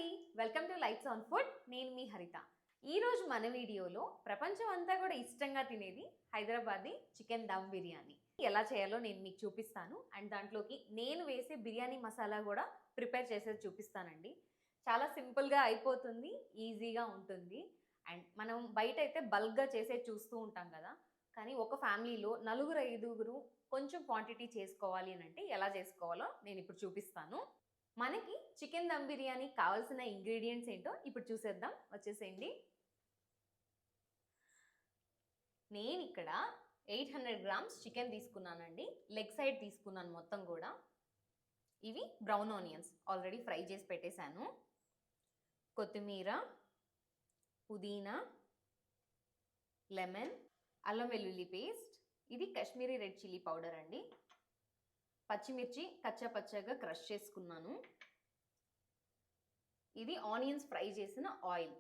అండి, welcome to lights on food. నేను మీ హరిత. ఈరోజు మన వీడియోలో ప్రపంచం అంతా కూడా ఇష్టంగా తినేది హైదరాబాదీ చికెన్ దమ్ బిర్యానీ ఎలా చేయాలో నేను మీకు చూపిస్తాను. అండ్ దాంట్లోకి నేను వేసే బిర్యానీ మసాలా కూడా ప్రిపేర్ చేసేది చూపిస్తానండి. చాలా సింపుల్గా అయిపోతుంది, ఈజీగా ఉంటుంది. అండ్ మనం బయట అయితే బల్క్గా చేసేది చూస్తూ ఉంటాం కదా, కానీ ఒక ఫ్యామిలీలో నలుగురు ఐదుగురు కొంచెం క్వాంటిటీ చేసుకోవాలి అని అంటే ఎలా చేసుకోవాలో నేను ఇప్పుడు చూపిస్తాను. మనకి చికెన్ దమ్ బిర్యానీ కావాల్సిన ఇంగ్రీడియంట్స్ ఏంటో ఇప్పుడు చూసేద్దాం. వచ్చేసేయండి. నేను ఇక్కడ 800 గ్రామ్స్ చికెన్ తీసుకున్నానండి. లెగ్ సైడ్ తీసుకున్నాను మొత్తం కూడా. ఇవి బ్రౌన్ ఆనియన్స్ ఆల్రెడీ ఫ్రై చేసి పెట్టేశాను. కొత్తిమీర, పుదీనా, లెమన్, అల్లం వెల్లుల్లి పేస్ట్, ఇది కాశ్మీరీ రెడ్ చిల్లీ పౌడర్ అండి. పచ్చిమిర్చి కచ్చా పచ్చగా క్రష్ చేసుకున్నాను. ఇది ఆనియన్స్ ఫ్రై చేసిన ఆయిల్.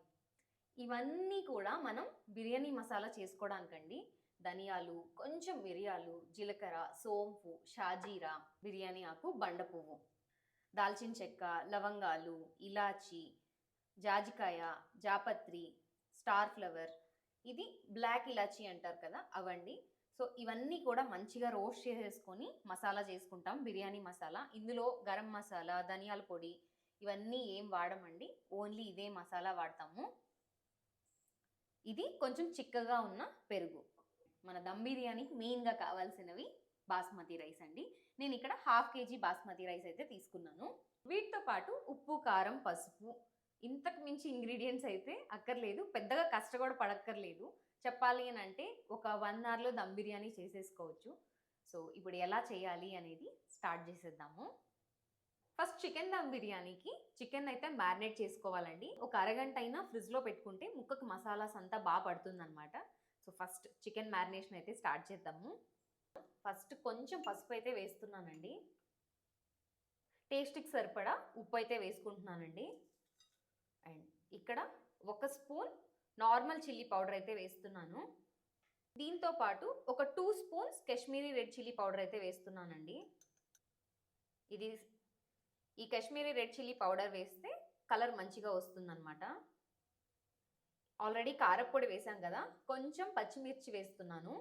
ఇవన్నీ కూడా మనం బిర్యానీ మసాలా చేసుకోవడానికండి. ధనియాలు, కొంచెం మిరియాలు, జీలకర్ర, సోంపు, షాజీరా, బిర్యానీ ఆకు, బండ పువ్వు, దాల్చిన చెక్క, లవంగాలు, ఇలాచి, జాజికాయ, జాపత్రి, స్టార్ ఫ్లవర్, ఇది బ్లాక్ ఇలాచి అంటారు కదా, అవండి. సో ఇవన్నీ కూడా మంచిగా రోస్ట్ చేసేసుకొని మసాలా చేసుకుంటాం, బిర్యానీ మసాలా. ఇందులో గరం మసాలా, ధనియాల పొడి ఇవన్నీ ఏం వాడమండి, ఓన్లీ ఇదే మసాలా వాడతాము. ఇది కొంచెం చిక్కగా ఉన్న పెరుగు. మన దమ్ బిర్యానీకి మెయిన్గా కావాల్సినవి బాస్మతి రైస్ అండి. నేను ఇక్కడ 1/2 kg బాస్మతి రైస్ అయితే తీసుకున్నాను. వీటితో పాటు ఉప్పు, కారం, పసుపు, ఇంతకు మించి ఇంగ్రీడియంట్స్ అయితే అక్కర్లేదు. పెద్దగా కష్టపడి పడక్కర్లేదు. చెప్పాలి అని అంటే ఒక 1 hourలో దమ్ బిర్యానీ చేసేసుకోవచ్చు. సో ఇప్పుడు ఎలా చేయాలి అనేది స్టార్ట్ చేసేద్దాము. ఫస్ట్ చికెన్ దమ్ బిర్యానీకి చికెన్ అయితే మ్యారినేట్ చేసుకోవాలండి. ఒక అరగంట అయినా ఫ్రిడ్జ్లో పెట్టుకుంటే ముక్కకు మసాలాస్ అంతా బాగా పడుతుంది అనమాట. సో ఫస్ట్ చికెన్ మ్యారినేషన్ అయితే స్టార్ట్ చేద్దాము. ఫస్ట్ కొంచెం పసుపు అయితే వేస్తున్నానండి. టేస్ట్కి సరిపడా ఉప్పు అయితే వేసుకుంటున్నానండి. అండ్ ఇక్కడ 1 స్పూన్ నార్మల్ చిల్లీ పౌడర్ అయితే వేస్తున్నాను. దీంతో పాటు ఒక 2 spoons Kashmiri red chilli powder అయితే వేస్తున్నానండి. ఈ కాశ్మీరీ రెడ్ చిల్లీ పౌడర్ వేస్తే కలర్ మంచిగా వస్తుందన్నమాట. ఆల్రెడీ కారప్పొడి వేసాం కదా, కొంచెం పచ్చిమిర్చి వేస్తున్నాను.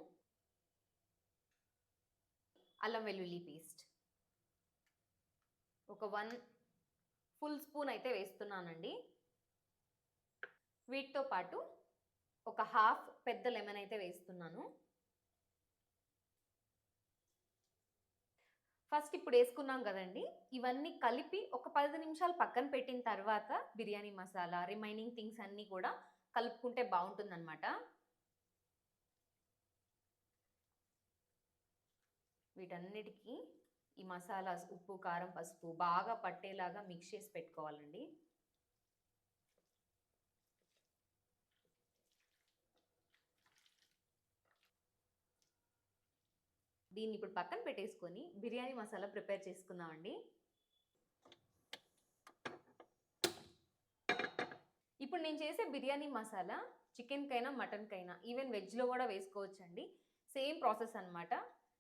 అల్లం వెల్లుల్లి పేస్ట్ ఒక 1 ఫుల్ స్పూన్ అయితే వేస్తున్నానండి. వీటితో పాటు ఒక 1/2 పెద్ద లెమన్ అయితే వేస్తున్నాను. ఫస్ట్ ఇప్పుడు వేసుకున్నాం కదండి, ఇవన్నీ కలిపి ఒక 10 నిమిషాలు పక్కన పెట్టిన తర్వాత బిర్యానీ మసాలా, రిమైనింగ్ థింగ్స్ అన్నీ కూడా కలుపుకుంటే బాగుంటుందన్నమాట. వీటన్నిటికీ ఈ మసాలాస్, ఉప్పు, కారం, పసుపు బాగా పట్టేలాగా మిక్స్ చేసి పెట్టుకోవాలండి. దీన్ని ఇప్పుడు పక్కన పెట్టేసుకొని బిర్యానీ మసాలా ప్రిపేర్ చేసుకుందామండి. ఇప్పుడు నేను చేసే బిర్యానీ మసాలా చికెన్కైనా మటన్కైనా ఈవెన్ వెజ్లో కూడా వేసుకోవచ్చండి. సేమ్ ప్రాసెస్ అనమాట.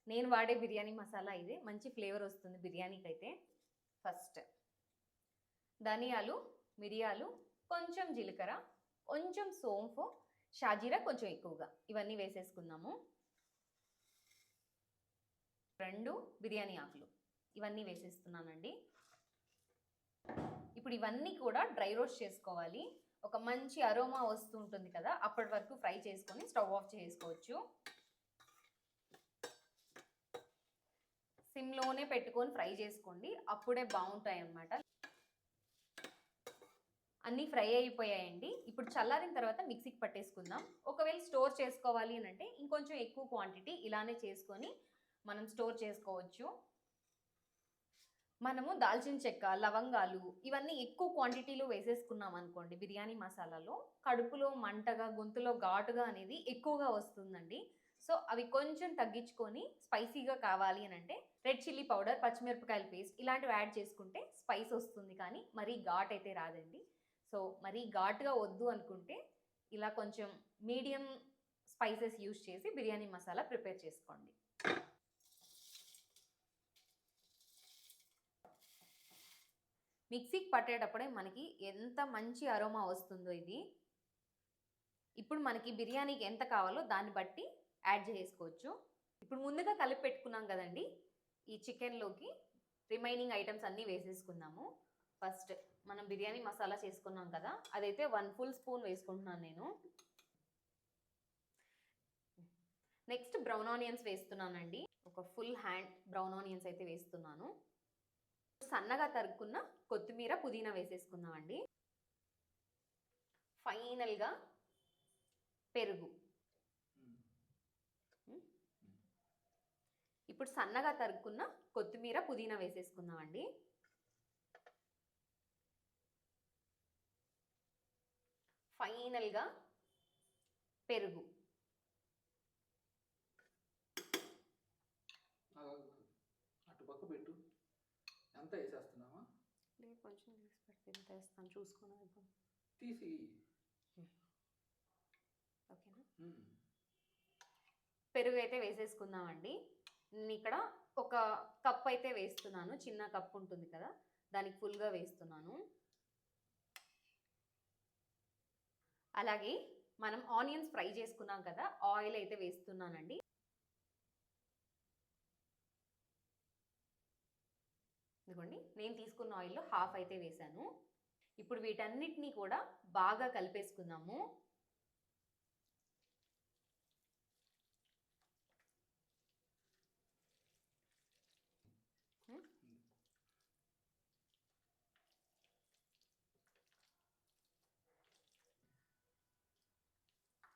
నేను వాడే బిర్యానీ మసాలా ఇదే, మంచి ఫ్లేవర్ వస్తుంది బిర్యానీకి అయితే. ఫస్ట్ ధనియాలు, మిరియాలు, కొంచెం జీలకర్ర, కొంచెం సోంపు, షాజీరా కొంచెం ఎక్కువగా, ఇవన్నీ వేసేసుకుందాము. 2 బిర్యానీ ఆకులు, ఇవన్నీ వేసేస్తున్నానండి. ఇప్పుడు ఇవన్నీ కూడా డ్రై రోస్ట్ చేసుకోవాలి. ఒక మంచి అరోమా వస్తూ ఉంటుంది కదా, అప్పటి వరకు ఫ్రై చేసుకొని స్టవ్ ఆఫ్ చేసుకోవచ్చు. సిమ్లోనే పెట్టుకొని ఫ్రై చేసుకోండి, అప్పుడే బాగుంటాయి అన్నమాట. అన్నీ ఫ్రై అయిపోయాయండి. ఇప్పుడు చల్లారిన తర్వాత మిక్సీకి పట్టేసుకుందాం. ఒకవేళ స్టోర్ చేసుకోవాలి అని అంటే ఇంకొంచెం ఎక్కువ క్వాంటిటీ ఇలానే చేసుకొని మనం స్టోర్ చేసుకోవచ్చు. మనము దాల్చిన చెక్క, లవంగాలు ఇవన్నీ ఎక్కువ క్వాంటిటీలో వేసేసుకున్నాం అనుకోండి బిర్యానీ మసాలాలో, కడుపులో మంటగా, గొంతులో ఘాటుగా అనేది ఎక్కువగా వస్తుందండి. సో అవి కొంచెం తగ్గించుకొని స్పైసీగా కావాలి అని అంటే రెడ్ చిల్లీ పౌడర్, పచ్చిమిరపకాయల పేస్ట్ ఇలాంటివి యాడ్ చేసుకుంటే స్పైస్ వస్తుంది, కానీ మరీ ఘాట్ అయితే రాదండి. సో మరీ ఘాటుగా వద్దు అనుకుంటే ఇలా కొంచెం మీడియం స్పైసెస్ యూజ్ చేసి బిర్యానీ మసాలా ప్రిపేర్ చేసుకోండి. మిక్సీకి పట్టేటప్పుడే మనకి ఎంత మంచి అరోమా వస్తుందో ఇది. ఇప్పుడు మనకి బిర్యానీకి ఎంత కావాలో దాన్ని బట్టి యాడ్ చేసుకోవచ్చు. ఇప్పుడు ముందుగా కలిపి పెట్టుకున్నాం కదండి, ఈ చికెన్లోకి రిమైనింగ్ ఐటమ్స్ అన్నీ వేసేసుకుందాము. ఫస్ట్ మనం బిర్యానీ మసాలా చేసుకున్నాం కదా, అదైతే 1 ఫుల్ స్పూన్ వేసుకుంటున్నాను నేను. నెక్స్ట్ బ్రౌన్ ఆనియన్స్ వేస్తున్నానండి. ఒక ఫుల్ హ్యాండ్ బ్రౌన్ ఆనియన్స్ అయితే వేస్తున్నాను. సన్నగా తరుక్కున్న కొత్తిమీర, పుదీనా వేసేసుకుందామండి. ఫైనల్గా పెరుగు. ఇప్పుడు సన్నగా తరుక్కున్న కొత్తిమీర, పుదీనా వేసేసుకుందామండి. ఫైనల్గా పెరుగు. అటుపక్క పెట్టు. ఎంత వేసేస్తున్నావా? లేదు, కొంచెం తీసి పెడితే ఎంత వేస్తాను చూసుకున్నాను. తీసి ఓకేనా? పెరుగు అయితే వేసేసుకుందామండి. నేను ఇక్కడ ఒక కప్ అయితే వేస్తున్నాను. చిన్న కప్ ఉంటుంది కదా, దానికి ఫుల్గా వేస్తున్నాను. అలాగే మనం ఆనియన్స్ ఫ్రై చేసుకున్నాం కదా, ఆయిల్ అయితే వేస్తున్నానండి. ఇదిగోండి, నేను తీసుకున్న ఆయిల్లో హాఫ్ అయితే వేసాను. ఇప్పుడు వీటన్నిటినీ కూడా బాగా కలిపేసుకుందాము.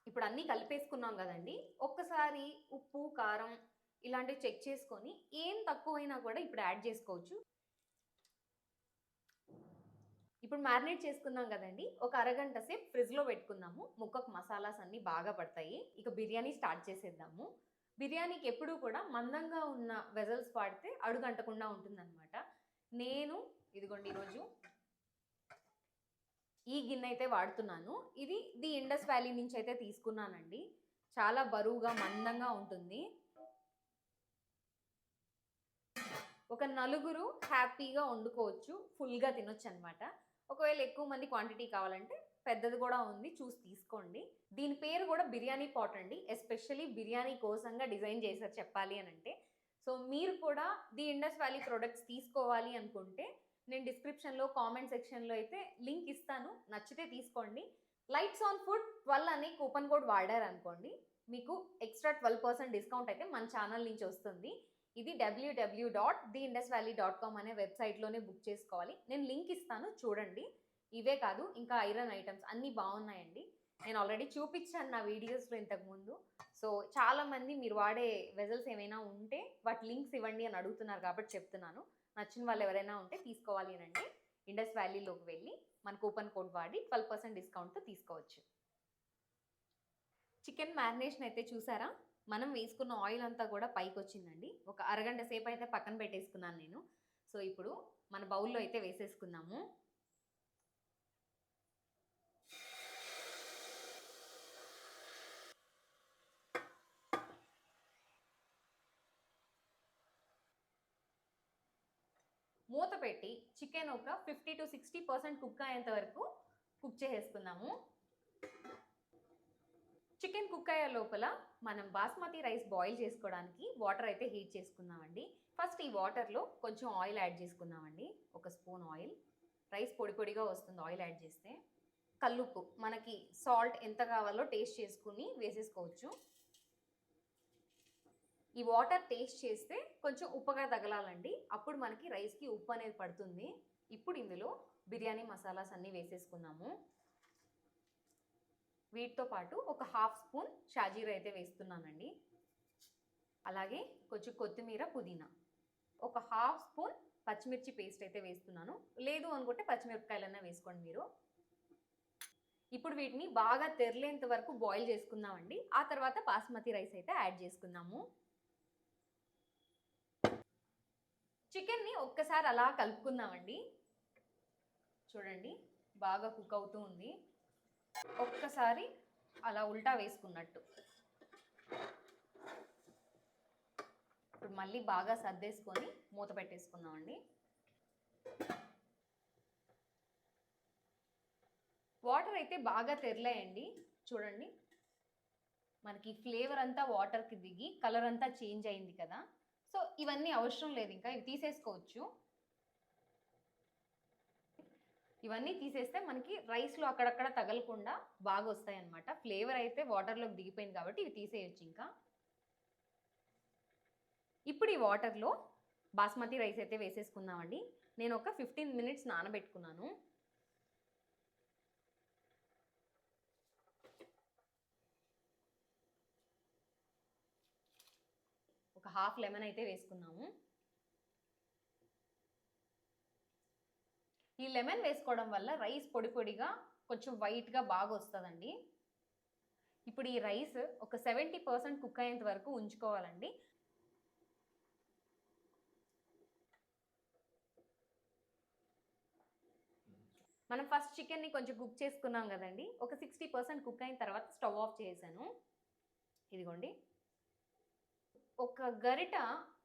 ఇప్పుడు అన్నీ కలిపేసుకున్నాం కదండి, ఒక్కసారి ఉప్పు, కారం ఇలాంటివి చెక్ చేసుకొని ఏం తక్కువైనా కూడా ఇప్పుడు యాడ్ చేసుకోవచ్చు. ఇప్పుడు మ్యారినేట్ చేసుకున్నాం కదండి, ఒక అరగంట సేపు ఫ్రిడ్జ్లో పెట్టుకుందాము. ముక్కకు మసాలాస్ అన్నీ బాగా పడతాయి. ఇక బిర్యానీ స్టార్ట్ చేసేద్దాము. బిర్యానీకి ఎప్పుడూ కూడా మందంగా ఉన్న వెజల్స్ వాడితే అడుగంటకుండా ఉంటుందన్నమాట. నేను ఇదిగోండి ఈరోజు ఈ గిన్నె అయితే వాడుతున్నాను. ఇది ది ఇండస్ వ్యాలీ నుంచి అయితే తీసుకున్నానండి. చాలా బరువుగా మందంగా ఉంటుంది. ఒక నలుగురు హ్యాపీగా వండుకోవచ్చు, ఫుల్గా తినొచ్చు అనమాట. ఒకవేళ ఎక్కువ మంది క్వాంటిటీ కావాలంటే పెద్దది కూడా ఉంది, చూసి తీసుకోండి. దీని పేరు కూడా బిర్యానీ పాట్ అండి. ఎస్పెషల్లీ బిర్యానీ కోసంగా డిజైన్ చేశారు చెప్పాలి అని అంటే. సో మీరు కూడా ది ఇండస్ వ్యాలీ ప్రొడక్ట్స్ తీసుకోవాలి అనుకుంటే నేను డిస్క్రిప్షన్లో, కామెంట్ సెక్షన్లో అయితే లింక్ ఇస్తాను. నచ్చితే తీసుకోండి. లైట్స్ ఆన్ ఫుడ్ 12 అని కూపన్ కోడ్ వాడారనుకోండి, మీకు ఎక్స్ట్రా 12% డిస్కౌంట్ అయితే మన ఛానల్ నుంచి వస్తుంది. ఇది www.theindusvalley.com అనే వెబ్సైట్లోనే బుక్ చేసుకోవాలి. నేను లింక్ ఇస్తాను, చూడండి. ఇవే కాదు, ఇంకా ఐరన్ ఐటమ్స్ అన్నీ బాగున్నాయండి. నేను ఆల్రెడీ చూపించాను నా వీడియోస్లో ఇంతకుముందు. సో చాలామంది మీరు వాడే వెజల్స్ ఏమైనా ఉంటే వాటి లింక్స్ ఇవ్వండి అని అడుగుతున్నారు కాబట్టి చెప్తున్నాను. నచ్చిన వాళ్ళు ఎవరైనా ఉంటే తీసుకోవాలి అని అంటే ఇండస్ వ్యాలీలోకి వెళ్ళి మన కూపన్ కోడ్ వాడి 12% డిస్కౌంట్తో తీసుకోవచ్చు. చికెన్ మ్యారినేషన్ అయితే చూసారా, మనం వేసుకున్న ఆయిల్ అంతా కూడా పైకి వచ్చిందండి. ఒక అరగంట సేపు అయితే పక్కన పెట్టేసుకున్నాను నేను. సో ఇప్పుడు మన బౌల్లో అయితే వేసేసుకుందాము. మూత పెట్టి చికెన్ ఒక 50 to 60% కుక్ అయ్యేంత వరకు కుక్ చేసేసుకుందాము. చికెన్ కుక్ అయ్యే లోపల మనం బాస్మతి రైస్ బాయిల్ చేసుకోవడానికి వాటర్ అయితే హీట్ చేసుకుందామండి. ఫస్ట్ ఈ వాటర్లో కొంచెం ఆయిల్ యాడ్ చేసుకుందామండి. ఒక స్పూన్ ఆయిల్. రైస్ పొడి పొడిగా వస్తుంది ఆయిల్ యాడ్ చేస్తే. కల్లుప్పు, మనకి సాల్ట్ ఎంత కావాలో టేస్ట్ చేసుకుని వేసేసుకోవచ్చు. ఈ వాటర్ టేస్ట్ చేస్తే కొంచెం ఉప్పుగా తగలాలండి, అప్పుడు మనకి రైస్కి ఉప్పు అనేది పడుతుంది. ఇప్పుడు ఇందులో బిర్యానీ మసాలాస్ అన్నీ వేసేసుకున్నాము. వీటితో పాటు ఒక హాఫ్ స్పూన్ షాజీరా అయితే వేస్తున్నానండి. అలాగే కొంచెం కొత్తిమీర, పుదీనా, ఒక హాఫ్ స్పూన్ పచ్చిమిర్చి పేస్ట్ అయితే వేస్తున్నాను. లేదు అనుకుంటే పచ్చిమిరపకాయలన్నా వేసుకోండి మీరు. ఇప్పుడు వీటిని బాగా తెరలేంత వరకు బాయిల్ చేసుకుందామండి. ఆ తర్వాత బాస్మతి రైస్ అయితే యాడ్ చేసుకుందాము. చికెన్ని ఒక్కసారి అలా కలుపుకుందామండి. చూడండి, బాగా కుక్ అవుతూ ఉంది. ఒక్కసారి అలా ఉల్టా వేసుకున్నట్టు. ఇప్పుడు మళ్ళీ బాగా సర్దేసుకొని మూత పెట్టేసుకుందామండి. అయితే బాగా తెరలేయండి. చూడండి, మనకి ఫ్లేవర్ అంతా వాటర్కి దిగి కలర్ అంతా చేంజ్ అయింది కదా. సో ఇవన్నీ అవసరం లేదు, ఇంకా ఇవి తీసేసుకోవచ్చు. ఇవన్నీ తీసేస్తే మనకి రైస్లో అక్కడక్కడ తగలకుండా బాగా వస్తాయి అన్నమాట. ఫ్లేవర్ అయితే వాటర్లోకి దిగిపోయింది కాబట్టి ఇవి తీసేయచ్చు. ఇంకా ఇప్పుడు ఈ వాటర్లో బాస్మతి రైస్ అయితే వేసేసుకుందామండి. నేను ఒక 15 మినిట్స్ నానబెట్టుకున్నాను. ఒక హాఫ్ లెమన్ అయితే వేసుకున్నాము. ఈ లెమన్ వేసుకోవడం వల్ల రైస్ పొడి పొడిగా కొంచెం వైట్గా బాగా వస్తుందండి. ఇప్పుడు ఈ రైస్ ఒక 70% కుక్ అయ్యేంత వరకు ఉంచుకోవాలండి. మనం ఫస్ట్ చికెన్ని కొంచెం కుక్ చేసుకున్నాం కదండి. ఒక 60% కుక్ అయిన తర్వాత స్టవ్ ఆఫ్ చేశాను. ఇదిగోండి, ఒక గరిట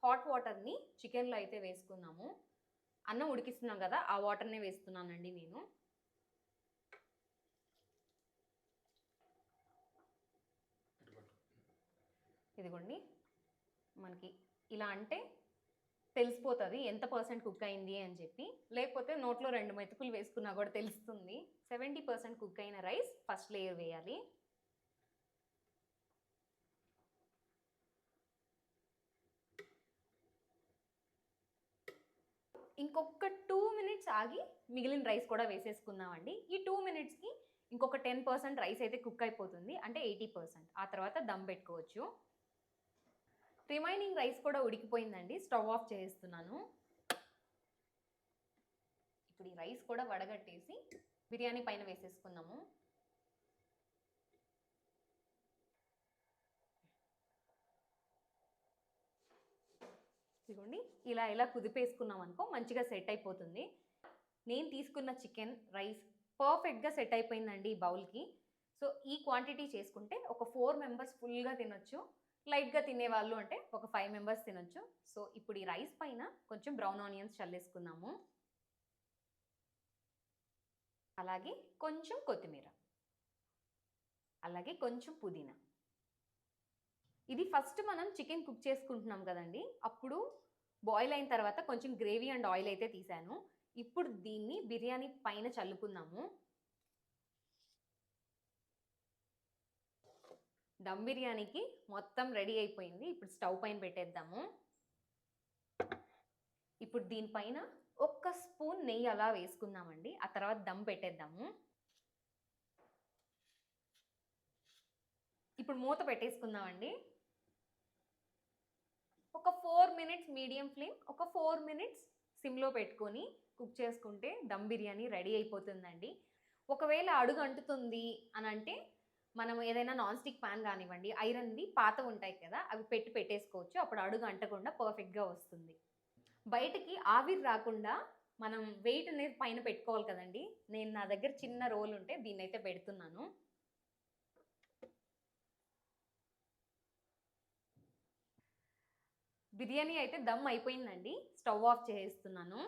హాట్ వాటర్ని చికెన్లో అయితే వేసుకున్నాము. అన్నం ఉడికిస్తున్నాం కదా, ఆ వాటర్నే వేస్తున్నానండి నేను. ఇదిగోండి, మనకి ఇలా అంటే తెలిసిపోతుంది ఎంత పర్సెంట్ కుక్ అయింది అని చెప్పి. లేకపోతే నోట్లో 2 మెతుకులు వేసుకున్నా కూడా తెలుస్తుంది. 70% కుక్ అయిన రైస్ ఫస్ట్ లేయర్ వేయాలి. ఇంకొక 2 మినిట్స్ ఆగి మిగిలిన రైస్ కూడా వేసేసుకుందామండి. ఈ 2 మినిట్స్కి ఇంకొక 10% రైస్ అయితే కుక్ అయిపోతుంది, అంటే 80%. ఆ తర్వాత దమ్ పెట్టుకోవచ్చు. రిమైనింగ్ రైస్ కూడా ఉడికిపోయిందండి. స్టవ్ ఆఫ్ చేస్తున్నాను. ఇప్పుడు ఈ రైస్ కూడా వడగట్టేసి బిర్యానీ పైన వేసేసుకున్నాము. ఇదిగోండి, ఇలా కుదిపేసుకున్నాం అనుకో మంచిగా సెట్ అయిపోతుంది. నేను తీసుకున్న చికెన్ రైస్ పర్ఫెక్ట్గా సెట్ అయిపోయిందండి ఈ బౌల్కి. సో ఈ క్వాంటిటీ చేసుకుంటే ఒక 4 మెంబర్స్ ఫుల్గా తినొచ్చు. లైట్గా తినేవాళ్ళు అంటే ఒక 5 మెంబర్స్ తినొచ్చు. సో ఇప్పుడు ఈ రైస్ పైన కొంచెం బ్రౌన్ ఆనియన్స్ చల్లేసుకుందాము. అలాగే కొంచెం కొత్తిమీర, అలాగే కొంచెం పుదీనా. ఇది ఫస్ట్ మనం చికెన్ కుక్ చేసుకుంటున్నాం కదండి, అప్పుడు బాయిల్ అయిన తర్వాత కొంచెం గ్రేవీ అండ్ ఆయిల్ అయితే తీసాను. ఇప్పుడు దీన్ని బిర్యానీ పైన చల్లుకుందాము. దమ్ బిర్యానీకి మొత్తం రెడీ అయిపోయింది. ఇప్పుడు స్టవ్ పైన పెట్టేద్దాము. ఇప్పుడు దీనిపైన ఒక్క స్పూన్ నెయ్యి అలా వేసుకుందామండి. ఆ తర్వాత దమ్ పెట్టేద్దాము. ఇప్పుడు మూత పెట్టేసుకుందామండి. ఒక 4 మినిట్స్ మీడియం ఫ్లేమ్, ఒక 4 మినిట్స్ సిమ్లో పెట్టుకొని కుక్ చేసుకుంటే దమ్ బిర్యానీ రెడీ అయిపోతుందండి. ఒకవేళ అడుగు అంటుతుంది అని అంటే మనం ఏదైనా నాన్ స్టిక్ ప్యాన్ కానివ్వండి, ఐరన్వి పాత ఉంటాయి కదా, అవి పెట్టేసుకోవచ్చు. అప్పుడు అడుగు అంటకుండా పర్ఫెక్ట్గా వస్తుంది. బయటికి ఆవిరి రాకుండా మనం వెయిట్ అనేది పైన పెట్టుకోవాలి కదండి. నేను నా దగ్గర చిన్న రోల్ ఉంటే దీన్ని అయితే పెడుతున్నాను. బిర్యానీ అయితే దమ్ అయిపోయిందండి. స్టవ్ ఆఫ్ చేస్తున్నాను.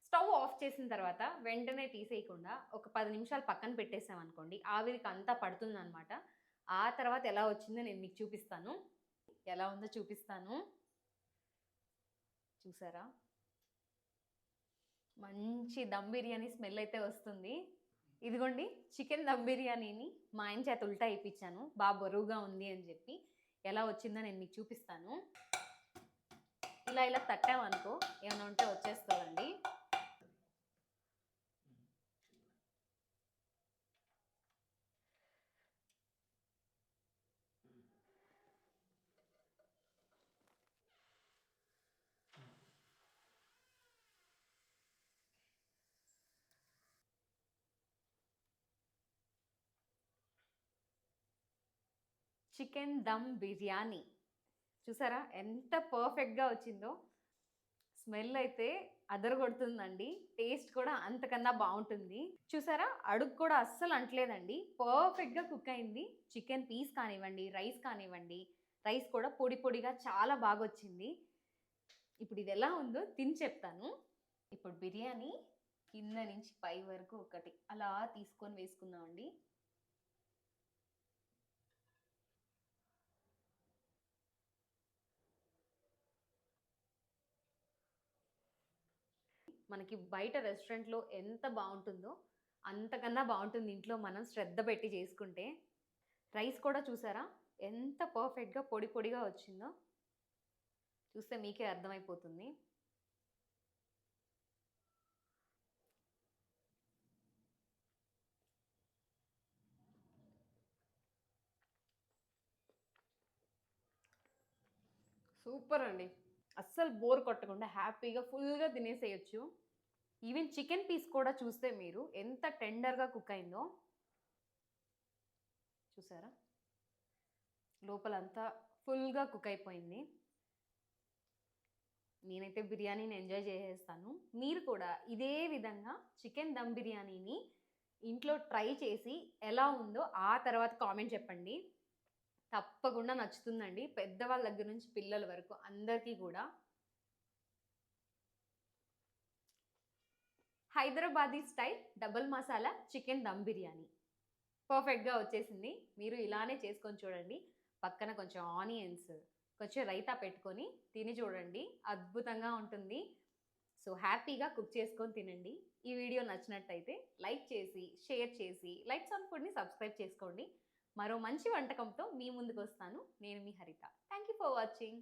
స్టవ్ ఆఫ్ చేసిన తర్వాత వెంటనే తీసేయకుండా ఒక 10 నిమిషాలు పక్కన పెట్టేసామనుకోండి, ఆవిరికి అంతా పడుతుంది అనమాట. ఆ తర్వాత ఎలా వచ్చిందో నేను మీకు చూపిస్తాను. ఎలా ఉందో చూపిస్తాను. చూసారా, మంచి దమ్ బిర్యానీ స్మెల్ అయితే వస్తుంది. ఇదిగోండి, చికెన్ దమ్ బిర్యానీని మా ఆయన చేత ఉల్టా ఇప్పించాను, బాగా బరువుగా ఉంది అని చెప్పి. ఎలా వచ్చిందో నేను మీకు చూపిస్తాను. ఇలా తట్టామనుకో ఏమైనా ఉంటే వచ్చేస్తుందండి. చికెన్ దమ్ బిర్యానీ చూసారా ఎంత పర్ఫెక్ట్గా వచ్చిందో. స్మెల్ అయితే అదరగొడుతుందండి, టేస్ట్ కూడా అంతకన్నా బాగుంటుంది. చూసారా, అడుగు కూడా అస్సలు అంటలేదండి, పర్ఫెక్ట్గా కుక్ అయింది. చికెన్ పీస్ కానివ్వండి, రైస్ కానివ్వండి, రైస్ కూడా పొడి పొడిగా చాలా బాగా వచ్చింది. ఇప్పుడు ఇది ఎలా ఉందో తిని చెప్తాను. ఇప్పుడు బిర్యానీ కింద నుంచి పై వరకు ఒకటి అలా తీసుకొని వేసుకుందామండి. మనకి బయట రెస్టారెంట్లో ఎంత బాగుంటుందో అంతకన్నా బాగుంటుంది ఇంట్లో మనం శ్రద్ధ పెట్టి చేసుకుంటే. రైస్ కూడా చూసారా ఎంత పర్ఫెక్ట్గా పొడి పొడిగా వచ్చిందో, చూస్తే మీకే అర్థమైపోతుంది. సూపర్ అండి. అస్సలు బోర్ కొట్టకుండా హ్యాపీగా ఫుల్గా తినేసేయచ్చు. ఈవెన్ చికెన్ పీస్ కూడా చూస్తే మీరు ఎంత టెండర్గా కుక్ అయిందో చూసారా, లోపలంతా ఫుల్గా కుక్ అయిపోయింది. నేనైతే బిర్యానీని ఎంజాయ్ చేసేస్తాను. మీరు కూడా ఇదే విధంగా చికెన్ దమ్ బిర్యానీని ఇంట్లో ట్రై చేసి ఎలా ఉందో ఆ తర్వాత కామెంట్ చెప్పండి. తప్పకుండా నచ్చుతుందండి, పెద్దవాళ్ళ దగ్గర నుంచి పిల్లల వరకు అందరికీ కూడా. Hyderabadi style double masala chicken dum biryani పర్ఫెక్ట్గా వచ్చేసింది. మీరు ఇలానే చేసుకొని చూడండి. పక్కన కొంచెం ఆనియన్స్, కొంచెం రైతా పెట్టుకొని తిని చూడండి, అద్భుతంగా ఉంటుంది. సో హ్యాపీగా కుక్ చేసుకొని తినండి. ఈ వీడియో నచ్చినట్టయితే లైక్ చేసి, షేర్ చేసి, లైట్స్ ఆన్ ఫుడ్ని సబ్స్క్రైబ్ చేసుకోండి. మరో మంచి వంటకంతో మీ ముందుకు వస్తాను. నేను మీ హరిత. Thank you for watching.